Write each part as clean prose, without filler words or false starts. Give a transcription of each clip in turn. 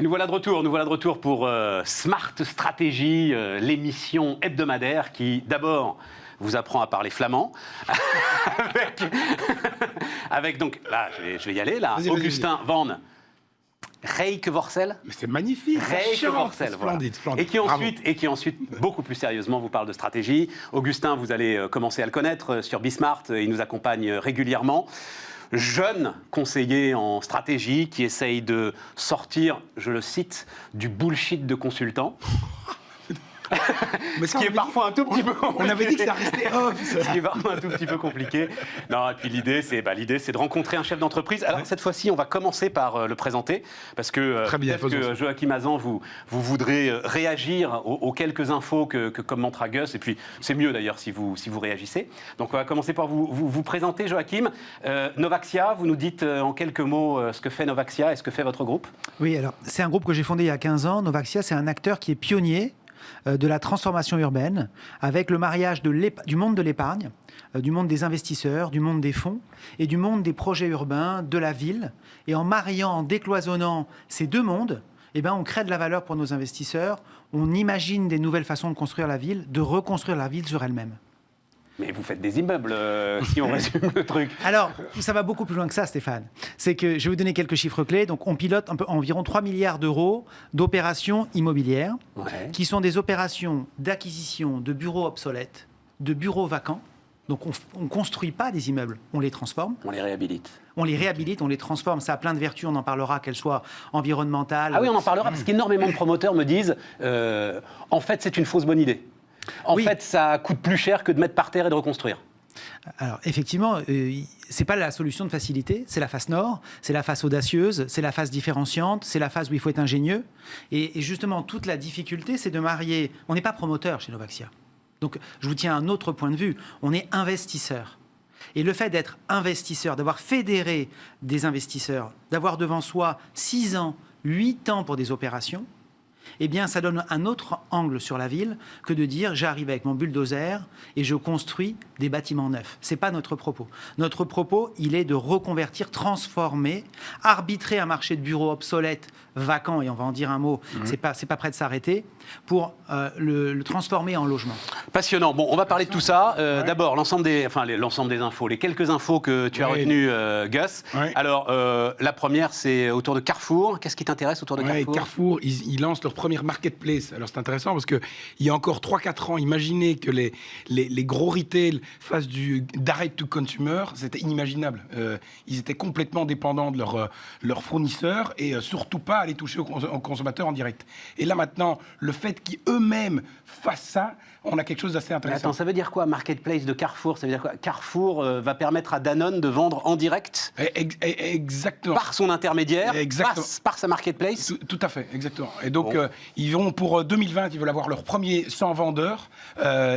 Et nous voilà de retour pour Smart Stratégie, l'émission hebdomadaire qui, d'abord, vous apprend à parler flamand, avec donc, là, je vais y aller, là, Augustin Van Rijkevorsel. Mais c'est magnifique, Rijkevorsel, voilà. Splendide. Et qui ensuite, beaucoup plus sérieusement, vous parle de stratégie. Augustin, vous allez commencer à le connaître sur Bismart, il nous accompagne régulièrement. Jeune conseiller en stratégie qui essaye de sortir, je le cite, du bullshit de consultant. Mais ce qui est parfois un tout petit peu compliqué. On avait dit que ça restait off. Ce qui est parfois un tout petit peu compliqué. Non, et puis l'idée, c'est de rencontrer un chef d'entreprise. Alors, cette fois-ci, on va commencer par le présenter, parce que peut-être que Joachim Hazan, vous voudrez réagir aux quelques infos que commentera Gus, et puis c'est mieux d'ailleurs si vous réagissez. Donc, on va commencer par vous présenter, Joachim. Novaxia, vous nous dites en quelques mots ce que fait Novaxia et ce que fait votre groupe. Oui, alors, c'est un groupe que j'ai fondé il y a 15 ans. Novaxia, c'est un acteur qui est pionnier de la transformation urbaine, avec le mariage du monde de l'épargne, du monde des investisseurs, du monde des fonds et du monde des projets urbains, de la ville. Et en mariant, en décloisonnant ces deux mondes, eh ben, on crée de la valeur pour nos investisseurs, on imagine des nouvelles façons de construire la ville, de reconstruire la ville sur elle-même. Mais vous faites des immeubles, si on résume le truc. Alors, ça va beaucoup plus loin que ça, Stéphane. C'est que je vais vous donner quelques chiffres clés. Donc, on pilote environ 3 milliards d'euros d'opérations immobilières, qui sont des opérations d'acquisition de bureaux obsolètes, de bureaux vacants. Donc, on ne construit pas des immeubles, on les transforme. On les réhabilite. On les réhabilite, on les transforme. Ça a plein de vertus, on en parlera, qu'elles soient environnementales. Ah oui, on en parlera, parce qu'énormément de promoteurs me disent en fait, c'est une fausse bonne idée. En fait, ça coûte plus cher que de mettre par terre et de reconstruire. Alors, effectivement, c'est pas la solution de facilité, c'est la face nord, c'est la face audacieuse, c'est la face différenciante, c'est la phase où il faut être ingénieux. Et justement, toute la difficulté, c'est de marier... On n'est pas promoteur chez Novaxia. Donc, je vous tiens un autre point de vue. On est investisseur. Et le fait d'être investisseur, d'avoir fédéré des investisseurs, d'avoir devant soi 6 ans, 8 ans pour des opérations, eh bien, ça donne un autre angle sur la ville que de dire j'arrive avec mon bulldozer et je construis des bâtiments neufs. Ce n'est pas notre propos. Notre propos, il est de reconvertir, transformer, arbitrer un marché de bureaux obsolètes, vacants, et on va en dire un mot, c'est pas prêt de s'arrêter, pour le transformer en logement. Passionnant. Bon, on va parler de tout ça. D'abord, l'ensemble des infos, les quelques infos que tu as retenues, Gus. Alors, la première, c'est autour de Carrefour. Qu'est-ce qui t'intéresse autour de Carrefour ? Carrefour, ils lancent leur première marketplace. Alors, c'est intéressant parce qu'il y a encore 3-4 ans, imaginez que les gros retail fassent du direct to consumer, c'était inimaginable. Ils étaient complètement dépendants de leurs fournisseurs et surtout pas aller toucher aux consommateurs en direct. Et là, maintenant, le fait qu'eux-mêmes fassent ça, on a quelque chose d'assez intéressant. Attends, ça veut dire quoi, marketplace de Carrefour ? Ça veut dire quoi ? Carrefour va permettre à Danone de vendre en direct ? Exactement. Par son intermédiaire ? Par sa marketplace ? Tout à fait, exactement. Et donc, ils vont pour 2020, ils veulent avoir leurs premiers 100 vendeurs,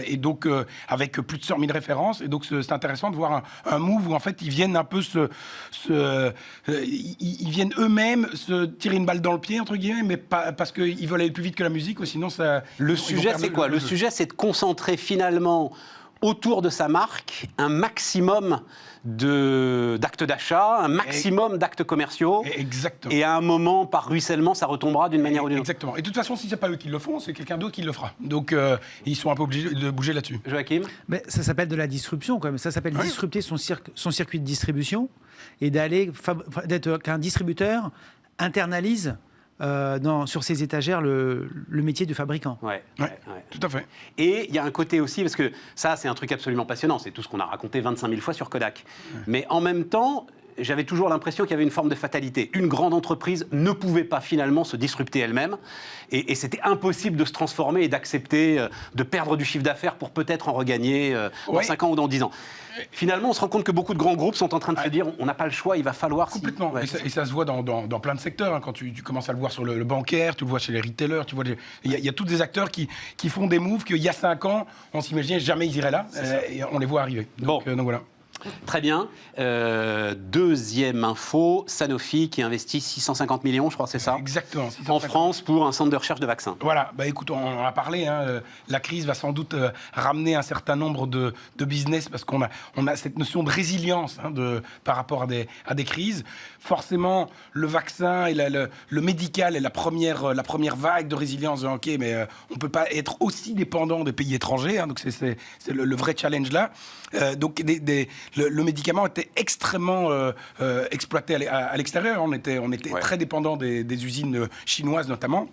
et donc avec plus de 100 000 références. Et donc, c'est intéressant de voir un move où, en fait, ils viennent un peu ils viennent eux-mêmes se tirer une balle dans le pied, entre guillemets, mais pas parce qu'ils veulent aller plus vite que la musique, ou sinon ça... Le sujet, c'est quoi ? Le sujet, c'est de concentrer finalement autour de sa marque un maximum d'actes d'achat, un maximum d'actes commerciaux. Exactement. Et à un moment, par ruissellement, ça retombera d'une manière ou d'une autre. Exactement. Et de toute façon, si ce n'est pas eux qui le font, c'est quelqu'un d'autre qui le fera. Donc, ils sont un peu obligés de bouger là-dessus. Joachim ? Mais ça s'appelle de la disruption, quand même. Ça s'appelle disrupter son circuit de distribution et d'être qu'un distributeur internalise sur ses étagères le métier de fabricant. Ouais, tout à fait. Et il y a un côté aussi, parce que ça, c'est un truc absolument passionnant, c'est tout ce qu'on a raconté 25 000 fois sur Kodak. Mais en même temps, j'avais toujours l'impression qu'il y avait une forme de fatalité. Une grande entreprise ne pouvait pas finalement se disrupter elle-même, et c'était impossible de se transformer et d'accepter de perdre du chiffre d'affaires pour peut-être en regagner dans 5 ans ou dans 10 ans. Finalement, on se rend compte que beaucoup de grands groupes sont en train de se dire on n'a pas le choix, il va falloir... Complètement. Et ça se voit dans plein de secteurs. Hein. Quand tu commences à le voir sur le bancaire, tu le vois chez les retailers, il y a tous des acteurs qui font des moves qu'il y a 5 ans, on s'imaginait jamais ils iraient là, et on les voit arriver. Donc voilà. Très bien. Deuxième info, Sanofi qui investit 650 millions, je crois, c'est ça ? Exactement. En France pour un centre de recherche de vaccins. Voilà, écoute, on en a parlé, la crise va sans doute ramener un certain nombre de business parce qu'on a cette notion de résilience par rapport à des crises. Forcément, le vaccin et le médical est la première vague de résilience. Ok, mais on ne peut pas être aussi dépendant des pays étrangers, donc c'est le vrai challenge là. Donc le médicament était extrêmement exploité à l'extérieur. On était très dépendant des usines chinoises notamment.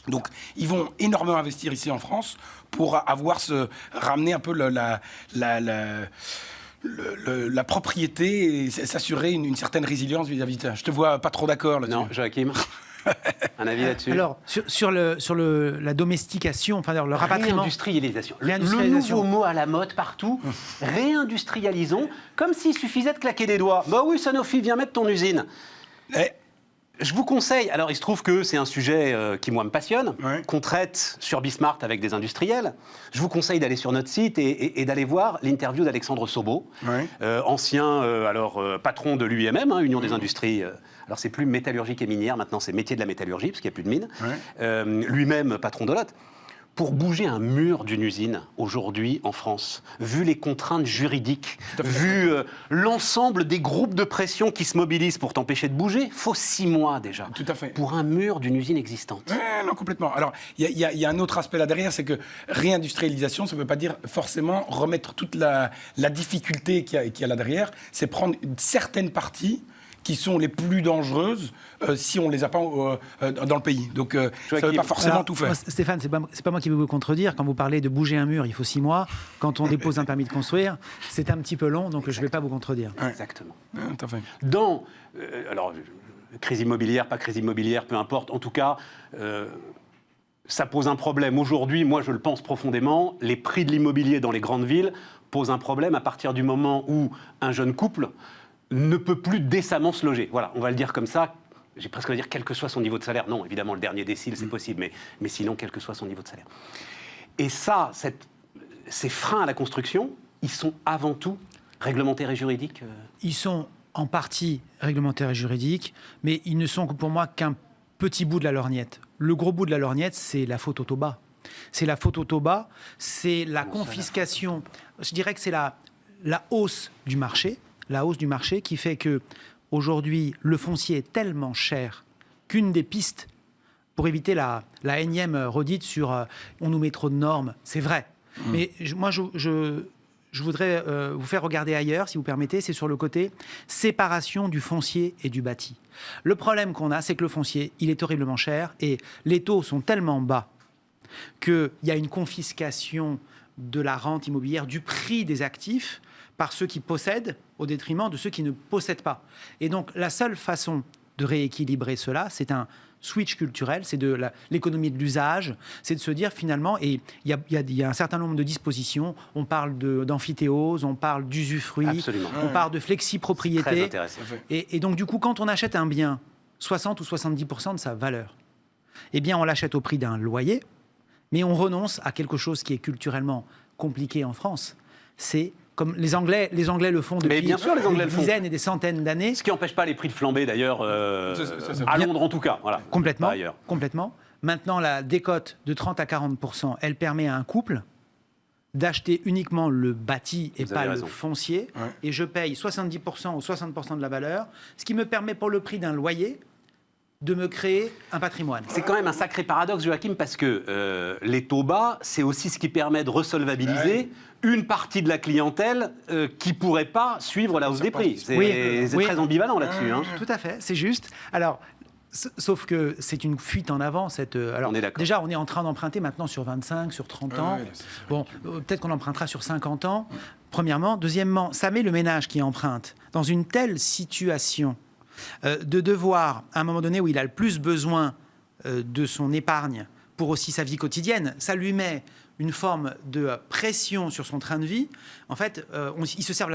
Donc, ils vont énormément investir ici en France pour ramener un peu la propriété et s'assurer une certaine résilience vis-à-vis de ça. Je te vois pas trop d'accord là-dessus. Non, Joachim. Un avis là-dessus? Alors, sur la domestication, enfin, le rapatriement... Réindustrialisation. Le nouveau mot à la mode partout. Réindustrialisons, comme s'il suffisait de claquer des doigts. Bah oui, Sanofi, viens mettre ton usine. Je vous conseille, alors il se trouve que c'est un sujet qui moi me passionne, qu'on traite sur Bismart avec des industriels. Je vous conseille d'aller sur notre site et d'aller voir l'interview d'Alexandre Sobo, ancien patron de l'UIMM, Union des industries. Alors c'est plus métallurgique et minière, maintenant c'est métier de la métallurgie, parce qu'il n'y a plus de mine. Lui-même patron de Lot. Pour bouger un mur d'une usine, aujourd'hui, en France, vu les contraintes juridiques, vu l'ensemble des groupes de pression qui se mobilisent pour t'empêcher de bouger, il faut 6 mois déjà. Tout à fait. Pour un mur d'une usine existante. Non, complètement. Alors, il y a un autre aspect là derrière, c'est que réindustrialisation, ça ne veut pas dire forcément remettre toute la difficulté qu'il y a là derrière. C'est prendre une certaine partie qui sont les plus dangereuses si on ne les a pas dans le pays. Donc, ça ne veut pas forcément tout faire. Stéphane, c'est pas moi qui veux vous contredire. Quand vous parlez de bouger un mur, il faut 6 mois. Quand on dépose un permis de construire, c'est un petit peu long, donc je ne vais pas vous contredire. Exactement. Tout à fait. Dans... crise immobilière, pas crise immobilière, peu importe. En tout cas... ça pose un problème. Aujourd'hui, moi je le pense profondément, les prix de l'immobilier dans les grandes villes posent un problème à partir du moment où un jeune couple ne peut plus décemment se loger. Voilà, on va le dire comme ça. J'ai presque envie de dire, quel que soit son niveau de salaire. Non, évidemment, le dernier décile, c'est possible, mais sinon, quel que soit son niveau de salaire. Et ça, ces freins à la construction, ils sont avant tout réglementaires et juridiques. Ils sont en partie réglementaires et juridiques, mais ils ne sont pour moi qu'un petit bout de la lorgnette. Le gros bout de la lorgnette, c'est la faute au taux bas. C'est la faute au taux bas, c'est la confiscation. Je dirais que c'est la hausse du marché. La hausse du marché qui fait que aujourd'hui le foncier est tellement cher qu'une des pistes pour éviter la énième redite sur on nous met trop de normes, c'est vrai. Mais moi je voudrais vous faire regarder ailleurs, si vous permettez, c'est sur le côté séparation du foncier et du bâti. Le problème qu'on a, c'est que le foncier, il est horriblement cher et les taux sont tellement bas qu'il y a une confiscation de la rente immobilière, du prix des actifs par ceux qui possèdent au détriment de ceux qui ne possèdent pas. Et donc, la seule façon de rééquilibrer cela, c'est un switch culturel, c'est de l'économie de l'usage, c'est de se dire finalement, et il y a un certain nombre de dispositions, on parle d'amphithéose, on parle d'usufruit, Absolument. On parle de flexipropriété. Très intéressant. Et donc, du coup, quand on achète un bien, 60 ou 70% de sa valeur, eh bien, on l'achète au prix d'un loyer, mais on renonce à quelque chose qui est culturellement compliqué en France. C'est comme les Anglais le font depuis des dizaines et des centaines d'années. Ce qui n'empêche pas les prix de flamber, d'ailleurs, à Londres en tout cas. Voilà. Complètement. Maintenant, la décote de 30 à 40%, elle permet à un couple d'acheter uniquement le bâti et pas le foncier. Ouais. Et je paye 70% ou 60% de la valeur, ce qui me permet pour le prix d'un loyer de me créer un patrimoine. C'est quand même un sacré paradoxe, Joachim, parce que les taux bas, c'est aussi ce qui permet de resolvabiliser une partie de la clientèle qui ne pourrait pas suivre la hausse des prix. C'est très ambivalent là-dessus. Tout à fait, c'est juste. Alors, sauf que c'est une fuite en avant. Alors, déjà, on est en train d'emprunter maintenant sur 25, sur 30 ans. Bon, peut-être qu'on empruntera sur 50 ans, premièrement. Deuxièmement, ça met le ménage qui emprunte dans une telle situation de devoir, à un moment donné où il a le plus besoin de son épargne pour aussi sa vie quotidienne, ça lui met une forme de pression sur son train de vie. En fait, il se serre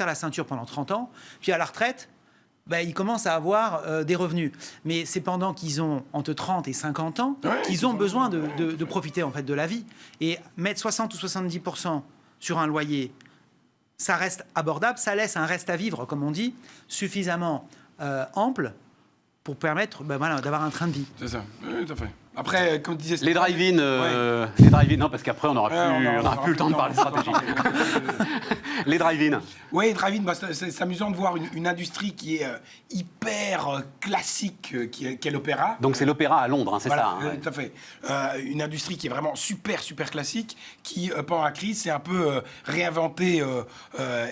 la ceinture pendant 30 ans, puis à la retraite, ils commencent à avoir des revenus. Mais c'est pendant qu'ils ont entre 30 et 50 ans qu'ils ont besoin de profiter en fait, de la vie. Et mettre 60 ou 70% sur un loyer ça reste abordable, ça laisse un reste à vivre, comme on dit, suffisamment ample pour permettre d'avoir un train de vie. C'est ça, oui, tout à fait. Après, comme disait Les drive-in, non, parce qu'après, on n'aura plus le temps de parler de stratégie. Les drive-in. Oui, les drive-in, c'est amusant de voir une industrie qui est hyper classique, qu'est l'opéra. Donc c'est l'opéra à Londres, hein, c'est voilà, ça. Tout à fait. Une industrie qui est vraiment super, super classique, qui, pendant la crise, s'est un peu réinventée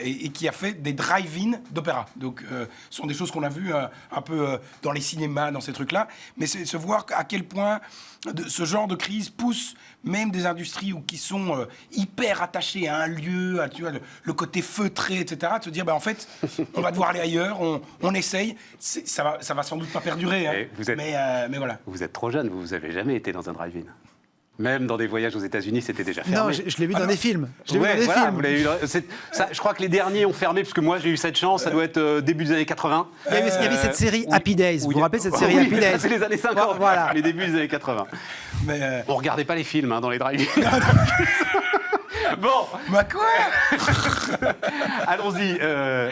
et qui a fait des drive-in d'opéra. Donc, ce sont des choses qu'on a vues un peu dans les cinémas, dans ces trucs-là. Mais c'est se voir à quel point ce genre de crise pousse même des industries qui sont hyper attachées à un lieu, à, tu vois, le côté feutré, etc., de se dire, en fait, on va devoir aller ailleurs, on essaye, ça va sans doute pas perdurer, hein, mais voilà. Vous êtes trop jeune, vous n'avez jamais été dans un drive-in. Même dans des voyages aux États-Unis, c'était déjà fermé. Non, je l'ai vu dans des films. Vous l'avez vu, je crois que les derniers ont fermé, parce que moi j'ai eu cette chance, ça doit être début des années 80. Il y avait cette série Happy Days, vous vous rappelez cette série Happy Days? C'est les années 50, voilà. Les débuts des années 80. Mais On regardait pas les films dans les drive-in. Bon. Quoi Allons-y.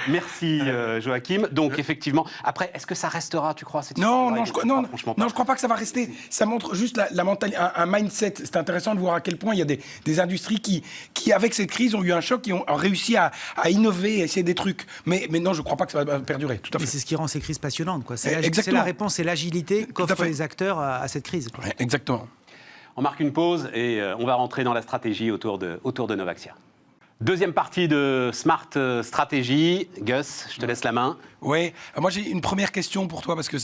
Merci Joachim. Donc effectivement, après, est-ce que ça restera, tu crois, cette Non, je franchement pas. je crois pas que ça va rester. Ça montre juste la mentalité, un mindset. C'est intéressant de voir à quel point il y a des industries qui, avec cette crise, ont eu un choc, qui ont réussi à innover, à essayer des trucs. Mais non, je crois pas que ça va perdurer. Tout à fait. Et c'est ce qui rend ces crises passionnantes, quoi. C'est Exactement. la réponse et l'agilité qu'offrent les acteurs à cette crise, quoi. Ouais, exactement. On marque une pause et on va rentrer dans la stratégie autour de Novaxia. Deuxième partie de Smart Stratégie. Gus, je te laisse la main. Oui, moi j'ai une première question pour toi, parce que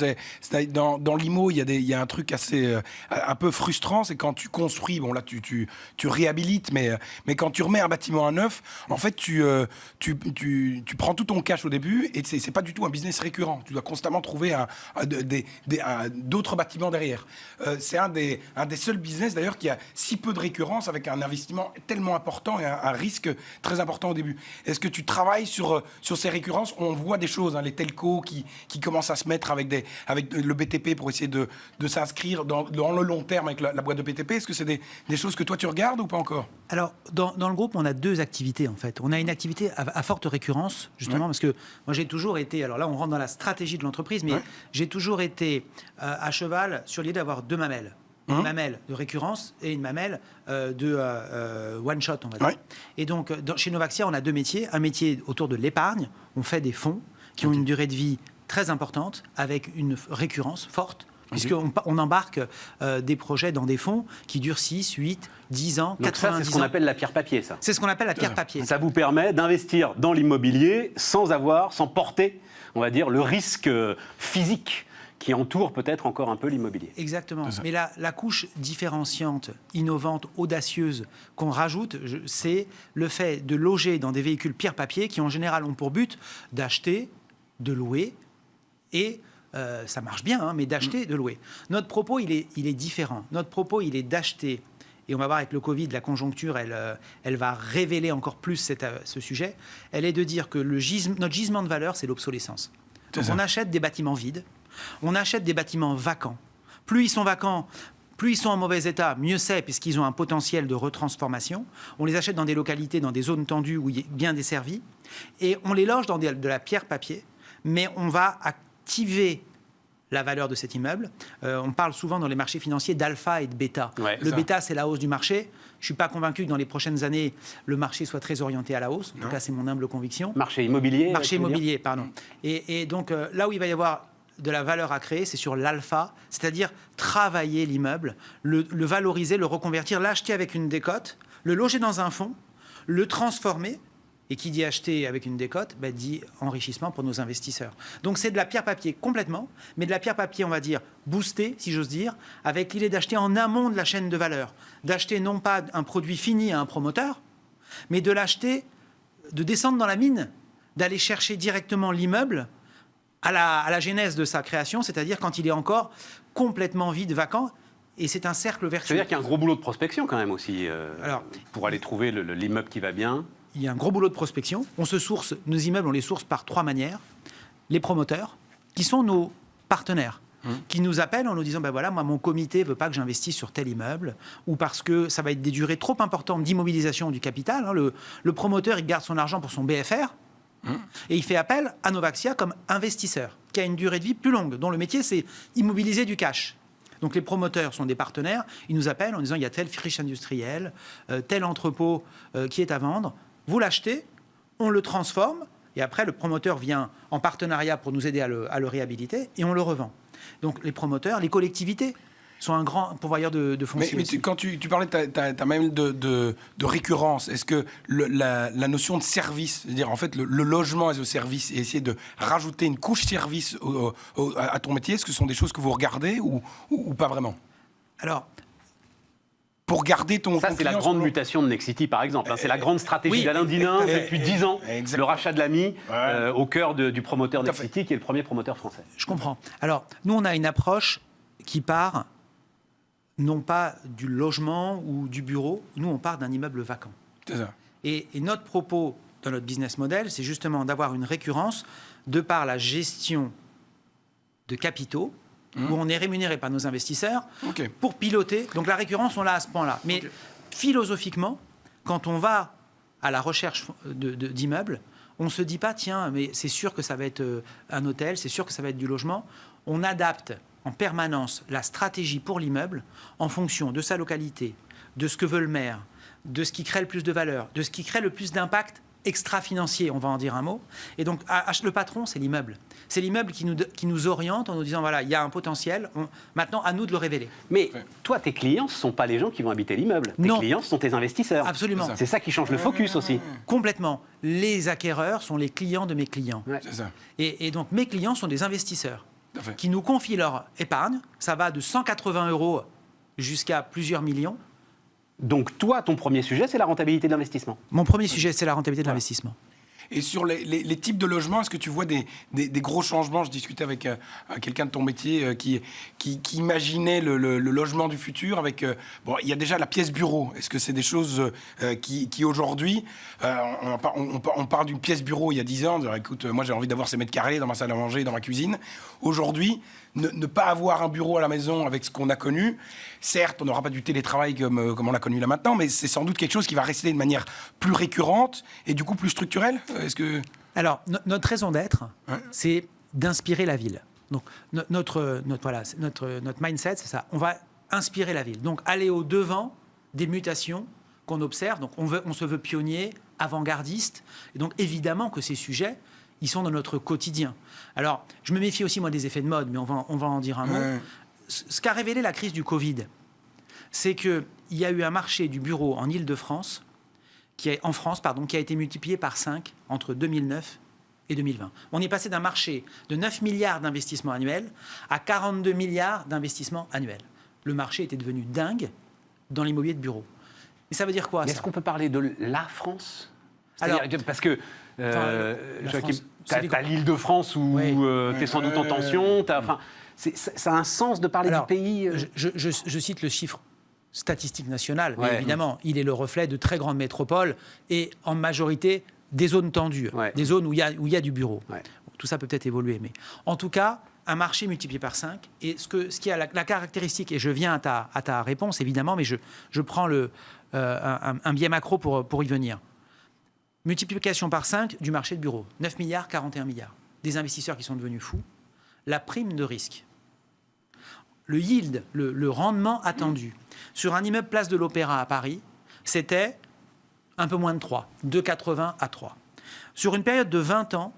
dans l'IMO, il y a un truc assez un peu frustrant, c'est quand tu construis, bon là tu réhabilites, mais quand tu remets un bâtiment à neuf, en fait tu prends tout ton cash au début et c'est pas du tout un business récurrent. Tu dois constamment trouver d'autres bâtiments derrière. C'est un des seuls business d'ailleurs qui a si peu de récurrence, avec un investissement tellement important et un risque très important au début. Est-ce que tu travailles sur ces récurrences? On voit des choses, hein, les telcos qui commencent à se mettre avec le BTP pour essayer de s'inscrire dans le long terme avec la boîte de BTP. Est-ce que c'est des choses que toi tu regardes ou pas encore? Alors, dans le groupe, on a deux activités en fait. On a une activité à forte récurrence, justement, parce que moi j'ai toujours été, alors là on rentre dans la stratégie de l'entreprise, mais j'ai toujours été à cheval sur l'idée d'avoir deux mamelles. Une mamelle de récurrence et une mamelle de one-shot, on va dire. Et donc, chez Novaxia, on a deux métiers. Un métier autour de l'épargne. On fait des fonds qui ont une durée de vie très importante, avec une récurrence forte, puisqu'on embarque des projets dans des fonds qui durent 6, 8, 10 ans, Donc 90 ans. ça, c'est ce qu'on appelle la pierre papier, ça. C'est ce qu'on appelle la pierre papier. Ça vous permet d'investir dans l'immobilier sans porter, on va dire, le risque physique qui entoure peut-être encore un peu l'immobilier. Exactement. Mais la couche différenciante, innovante, audacieuse qu'on rajoute, c'est le fait de loger dans des véhicules pierre-papier qui, en général, ont pour but d'acheter, de louer et... ça marche bien, hein, mais d'acheter et de louer. Notre propos, il est différent. Notre propos, il est d'acheter. Et on va voir avec le Covid, la conjoncture, elle va révéler encore plus ce sujet. Elle est de dire que notre gisement de valeur, c'est l'obsolescence. Donc on achète des bâtiments vides. On achète des bâtiments vacants. Plus ils sont vacants, plus ils sont en mauvais état, mieux c'est, puisqu'ils ont un potentiel de retransformation. On les achète dans des localités, dans des zones tendues où il est bien desservi. Et on les loge dans de la pierre-papier. Mais on va activer la valeur de cet immeuble. On parle souvent dans les marchés financiers d'alpha et de bêta. Le bêta, c'est la hausse du marché. Je ne suis pas convaincu que dans les prochaines années, le marché soit très orienté à la hausse. Donc là, c'est mon humble conviction. Marché immobilier. Marché immobilier, pardon. Et donc, là où il va y avoir de la valeur à créer, c'est sur l'alpha, c'est-à-dire travailler l'immeuble, le valoriser, le reconvertir, l'acheter avec une décote, le loger dans un fonds, le transformer. Et qui dit acheter avec une décote, dit enrichissement pour nos investisseurs. Donc c'est de la pierre-papier complètement, mais de la pierre-papier, on va dire, boostée, si j'ose dire, avec l'idée d'acheter en amont de la chaîne de valeur. D'acheter non pas un produit fini à un promoteur, mais de l'acheter, de descendre dans la mine, d'aller chercher directement l'immeuble à la genèse de sa création, c'est-à-dire quand il est encore complètement vide, vacant. Et c'est un cercle vertueux. C'est-à-dire qu'il y a un gros boulot de prospection quand même aussi, pour aller trouver l'immeuble qui va bien. Il y a un gros boulot de prospection. Nos immeubles, on les source par trois manières. Les promoteurs, qui sont nos partenaires. qui nous appellent en nous disant ben voilà, moi, mon comité ne veut pas que j'investisse sur tel immeuble, ou parce que ça va être des durées trop importantes d'immobilisation du capital. Hein. Le promoteur, il garde son argent pour son BFR, et il fait appel à Novaxia comme investisseur, qui a une durée de vie plus longue, dont le métier, c'est immobiliser du cash. Donc les promoteurs sont des partenaires, ils nous appellent en disant il y a telle friche industrielle, tel entrepôt qui est à vendre, vous l'achetez, on le transforme, et après le promoteur vient en partenariat pour nous aider à le réhabiliter, et on le revend. Donc les promoteurs, les collectivités sont un grand pourvoyeur de foncier. Mais quand tu parlais, tu as même de récurrence. Est-ce que la notion de service, c'est-à-dire en fait le logement as a service, et essayer de rajouter une couche service à ton métier, est-ce que ce sont des choses que vous regardez ou pas vraiment? Alors, pour garder ton Ça, ton c'est la client grande sur le- mutation de Nexity, par exemple. C'est la grande stratégie oui, d'Alain Dinin depuis 10 ans. exactement. Le rachat de l'AMI Ouais. au cœur du promoteur Tout à fait. Nexity, qui est le premier promoteur français. je comprends. Alors, nous, on a une approche qui part non pas du logement ou du bureau, nous, on part d'un immeuble vacant. C'est ça. Et notre propos dans notre business model, c'est justement d'avoir une récurrence de par la gestion de capitaux, où on est rémunéré par nos investisseurs Ok. pour piloter. Donc la récurrence, on l'a à ce point-là. Mais philosophiquement, quand on va à la recherche d'immeubles, on ne se dit pas, tiens, mais c'est sûr que ça va être un hôtel, c'est sûr que ça va être du logement. On adapte en permanence la stratégie pour l'immeuble en fonction de sa localité, de ce que veut le maire, de ce qui crée le plus de valeur, de ce qui crée le plus d'impact extra-financier, on va en dire un mot. Et donc, le patron, c'est l'immeuble. C'est l'immeuble qui nous oriente en nous disant, voilà, il y a un potentiel, maintenant, à nous de le révéler. Mais toi, tes clients, ce ne sont pas les gens qui vont habiter l'immeuble. Tes Non. clients, ce sont tes investisseurs. Absolument. C'est ça qui change le focus aussi. Complètement. Les acquéreurs sont les clients de mes clients. Ouais. C'est ça. Et donc, mes clients sont des investisseurs Tout à fait. qui nous confient leur épargne. Ça va de 180 € jusqu'à plusieurs millions. Donc toi, ton premier sujet, c'est la rentabilité de l'investissement. Mon premier sujet, c'est la rentabilité de l'investissement. Et sur les types de logements, est-ce que tu vois des gros changements? Je discutais avec quelqu'un de ton métier qui imaginait le logement du futur avec... bon, il y a déjà la pièce bureau. Est-ce que c'est des choses qui aujourd'hui... on parle d'une pièce bureau il y a 10 ans, de dire, écoute, moi j'ai envie d'avoir ces mètres carrés dans ma salle à manger, dans ma cuisine. Aujourd'hui, ne pas avoir un bureau à la maison avec ce qu'on a connu, certes, on n'aura pas du télétravail comme on l'a connu là maintenant, mais c'est sans doute quelque chose qui va rester de manière plus récurrente et du coup plus structurelle. Est-ce que... Alors, notre raison d'être, Ouais. c'est d'inspirer la ville. Donc, notre mindset, c'est ça. On va inspirer la ville. Donc, aller au-devant des mutations qu'on observe. Donc, on se veut pionnier, avant-gardiste. Et donc, évidemment que ces sujets, ils sont dans notre quotidien. Alors, je me méfie aussi, moi, des effets de mode, mais on va en dire un mot. Ouais. Ce qu'a révélé la crise du Covid, c'est qu'il y a eu un marché du bureau en Île-de-France, qui a été multiplié par 5 entre 2009 et 2020. On est passé d'un marché de 9 milliards d'investissements annuels à 42 milliards d'investissements annuels. Le marché était devenu dingue dans l'immobilier de bureau. Et ça veut dire quoi, Mais ça? est-ce qu'on peut parler de la France? Alors, Parce que la Joachim, France, c'est t'as l'Île-de-France où Oui. tu es sans doute en tension. Ça a un sens de parler Alors, du pays. je cite le chiffre statistique national, mais Ouais. évidemment, il est le reflet de très grandes métropoles et en majorité des zones tendues, Ouais. des zones où il y a du bureau. Ouais. Tout ça peut peut-être évoluer, mais en tout cas, un marché multiplié par 5. Et ce qui a la caractéristique, et je viens à ta réponse évidemment, mais je prends un biais macro pour y venir. Multiplication par 5 du marché de bureau. 9 milliards, 41 milliards. Des investisseurs qui sont devenus fous. La prime de risque. Le yield, le rendement attendu. Sur un immeuble Place de l'Opéra à Paris, c'était un peu moins de 3, 2,80 à 3. Sur une période de 20 ans,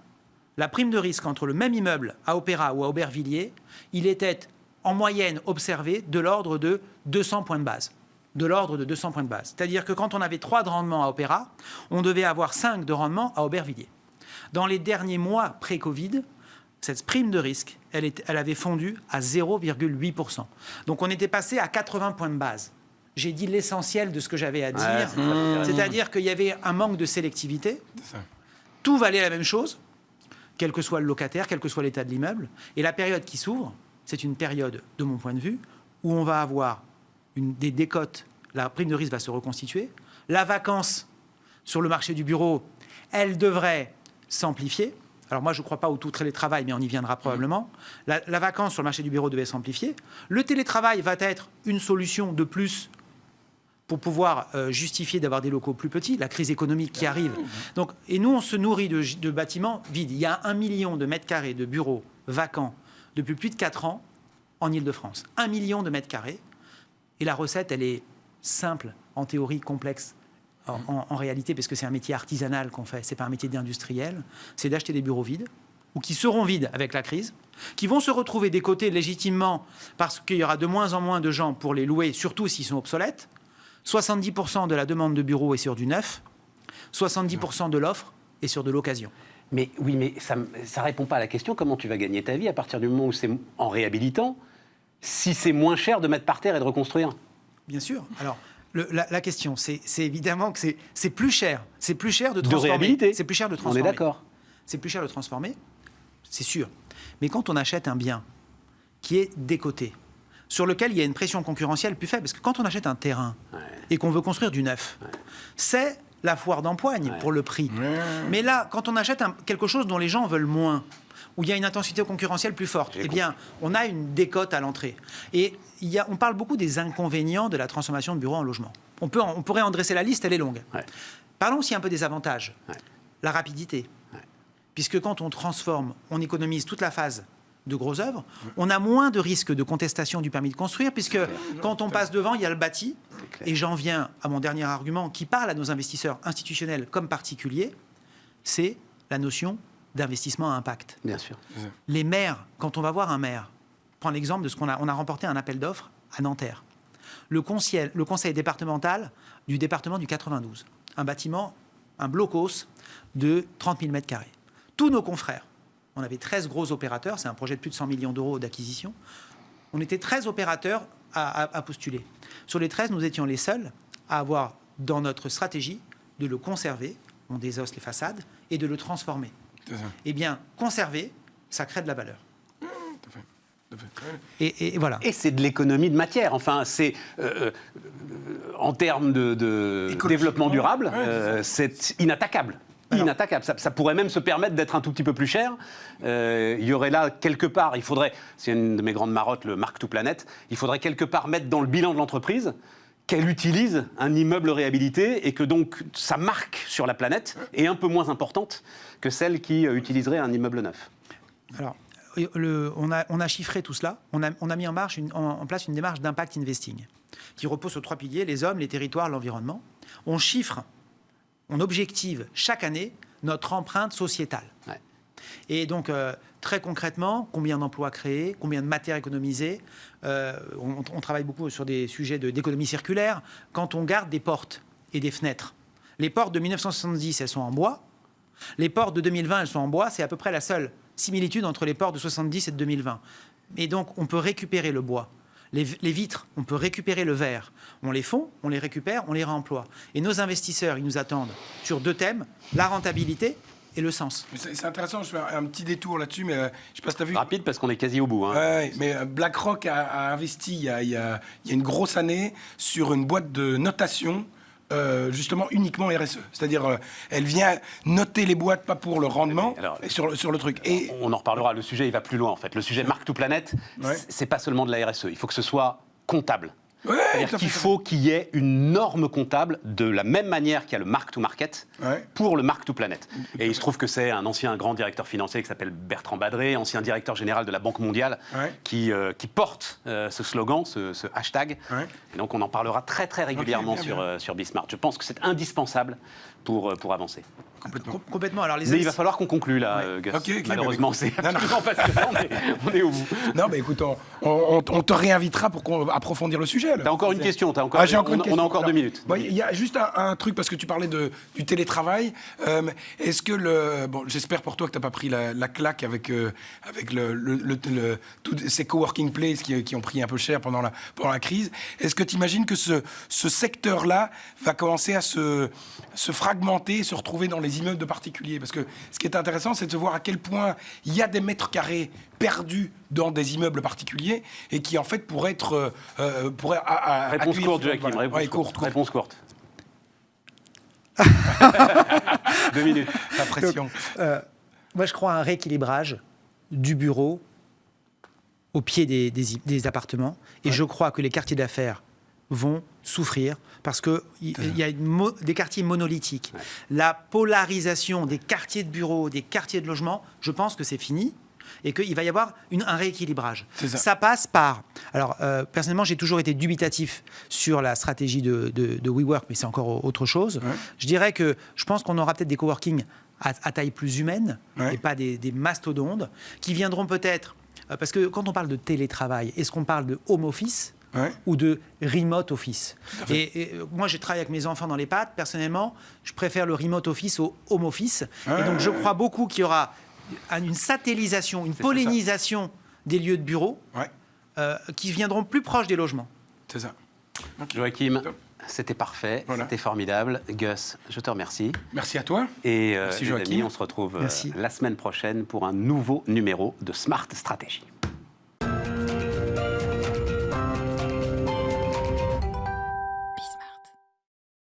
la prime de risque entre le même immeuble à Opéra ou à Aubervilliers, il était en moyenne observé de l'ordre de 200 points de base. De l'ordre de 200 points de base. C'est-à-dire que quand on avait 3 de rendement à Opéra, on devait avoir 5 de rendement à Aubervilliers. Dans les derniers mois pré-Covid, cette prime de risque, elle avait fondu à 0,8%. Donc on était passé à 80 points de base. J'ai dit l'essentiel de ce que j'avais à dire. Ouais, c'est très intéressant. C'est-à-dire qu'il y avait un manque de sélectivité. C'est ça. Tout valait la même chose, quel que soit le locataire, quel que soit l'état de l'immeuble. Et la période qui s'ouvre, c'est une période, de mon point de vue, où on va avoir des décotes, la prime de risque va se reconstituer. La vacance sur le marché du bureau, elle devrait s'amplifier. Alors moi, je ne crois pas au tout télétravail, mais on y viendra probablement. La vacance sur le marché du bureau devait s'amplifier. Le télétravail va être une solution de plus pour pouvoir justifier d'avoir des locaux plus petits, la crise économique qui arrive. Donc, et nous, on se nourrit de bâtiments vides. Il y a 1 million de mètres carrés de bureaux vacants depuis plus de 4 ans en Île-de-France. 1 million de mètres carrés. Et la recette, elle est simple, en théorie complexe. En réalité, parce que c'est un métier artisanal qu'on fait, c'est pas un métier d'industriel, c'est d'acheter des bureaux vides, ou qui seront vides avec la crise, qui vont se retrouver décotés légitimement parce qu'il y aura de moins en moins de gens pour les louer, surtout s'ils sont obsolètes. 70% de la demande de bureaux est sur du neuf, 70% de l'offre est sur de l'occasion. Mais oui, mais ça ne répond pas à la question comment tu vas gagner ta vie à partir du moment où c'est en réhabilitant, si c'est moins cher de mettre par terre et de reconstruire. Bien sûr. Alors, la question, c'est évidemment que c'est plus cher. C'est plus cher de transformer. De réhabiliter. C'est plus cher de transformer. On est d'accord. C'est plus cher de transformer, c'est sûr. Mais quand on achète un bien qui est décoté, sur lequel il y a une pression concurrentielle plus faible, parce que quand on achète un terrain et qu'on veut construire du neuf, c'est la foire d'empoigne pour le prix. Mais là, quand on achète quelque chose dont les gens veulent moins, où il y a une intensité concurrentielle plus forte, eh bien, on a une décote à l'entrée. Et on parle beaucoup des inconvénients de la transformation de bureaux en logement. On pourrait en dresser la liste, elle est longue. Parlons aussi un peu des avantages. La rapidité. Puisque quand on transforme, on économise toute la phase de gros œuvres, on a moins de risques de contestation du permis de construire, puisque quand on passe devant, il y a le bâti. Et j'en viens à mon dernier argument qui parle à nos investisseurs institutionnels comme particuliers, c'est la notion d'investissement à impact. Bien sûr. Les maires, quand on va voir un maire, prends l'exemple de ce qu'on a remporté un appel d'offres à Nanterre. Le conseil départemental du département du 92. Un bâtiment, un blocos de 30 000 mètres carrés. Tous nos confrères, on avait 13 gros opérateurs, c'est un projet de plus de 100 millions d'euros d'acquisition. On était 13 opérateurs à postuler. Sur les 13, nous étions les seuls à avoir dans notre stratégie de le conserver, on désosse les façades, et de le transformer. Eh bien, conserver, ça crée de la valeur. Et voilà. Et c'est de l'économie de matière. Enfin, c'est en termes de développement durable, c'est inattaquable. Inattaquable. Ça pourrait même se permettre d'être un tout petit peu plus cher. Il y aurait là, quelque part, c'est une de mes grandes marottes, le Mark to Planet, il faudrait quelque part mettre dans le bilan de l'entreprise qu'elle utilise un immeuble réhabilité et que donc sa marque sur la planète est un peu moins importante que celle qui utiliserait un immeuble neuf. Alors, on a chiffré tout cela. On a mis en place une démarche d'impact investing qui repose sur 3 piliers, les hommes, les territoires, l'environnement. On chiffre, on objective chaque année notre empreinte sociétale. Et donc, très concrètement, combien d'emplois créés, combien de matières économisées. On travaille beaucoup sur des sujets d'économie circulaire. Quand on garde des portes et des fenêtres, les portes de 1970, elles sont en bois. Les portes de 2020, elles sont en bois. C'est à peu près la seule similitude entre les portes de 70 et de 2020. Et donc, on peut récupérer le bois. Les vitres, on peut récupérer le verre. On les fond, on les récupère, on les réemploie. Et nos investisseurs, ils nous attendent sur 2 thèmes, la rentabilité et le sens. C'est intéressant, je fais un petit détour là-dessus, mais je ne sais pas si tu as vu. Rapide parce qu'on est quasi au bout. Mais BlackRock a investi il y a une grosse année sur une boîte de notation justement uniquement RSE. C'est-à-dire, elle vient noter les boîtes, pas pour le rendement, mais sur le truc. Et on en reparlera, le sujet il va plus loin en fait. Le sujet Mark to Planet, c'est pas seulement de la RSE, il faut que ce soit comptable. C'est-à-dire qu'il faut qu'il y ait une norme comptable de la même manière qu'il y a le Mark to Market pour le Mark to Planet. Et il se trouve que c'est un grand directeur financier qui s'appelle Bertrand Badré, ancien directeur général de la Banque mondiale, qui porte ce slogan, ce hashtag. Et donc on en parlera très très régulièrement sur Bismart. Je pense que c'est indispensable pour avancer. Complètement. Alors, mais il va falloir qu'on conclue là, Gus. Malheureusement, c'est absolument passionnant, mais on est au bout. Non, mais écoute, on te réinvitera pour approfondir le sujet. T'as encore une question, on a encore 2 minutes. Il y a juste un truc, parce que tu parlais du télétravail. Est-ce que j'espère pour toi que tu n'as pas pris la claque avec tous ces coworking places qui ont pris un peu cher pendant la crise. Est-ce que tu imagines que ce secteur-là va commencer à se fragmenter, se retrouver dans les immeubles de particuliers? Parce que ce qui est intéressant, c'est de voir à quel point il y a des mètres carrés perdus dans des immeubles particuliers et qui en fait pourraient être réponse courte, Joachim. Réponse courte. 2 minutes. La pression. Moi, je crois à un rééquilibrage du bureau au pied des appartements. Et je crois que les quartiers d'affaires vont souffrir parce qu'il y a des quartiers monolithiques. Ouais. La polarisation des quartiers de bureaux, des quartiers de logement, je pense que c'est fini et qu'il va y avoir un rééquilibrage. Ça passe par... Alors, personnellement, j'ai toujours été dubitatif sur la stratégie de WeWork, mais c'est encore autre chose. Ouais. Je pense qu'on aura peut-être des coworking à taille plus humaine et pas des mastodontes qui viendront peut-être... parce que quand on parle de télétravail, est-ce qu'on parle de home office ou de remote office? Et moi, j'ai travaillé avec mes enfants dans l'EHPAD. Personnellement, je préfère le remote office au home office. Et donc, je crois beaucoup qu'il y aura une satellisation, une pollinisation des lieux de bureau qui viendront plus proches des logements. C'est ça. Okay. Joachim, c'était parfait, c'était formidable. Gus, je te remercie. Merci à toi. Et les amis, on se retrouve la semaine prochaine pour un nouveau numéro de Smart Stratégie.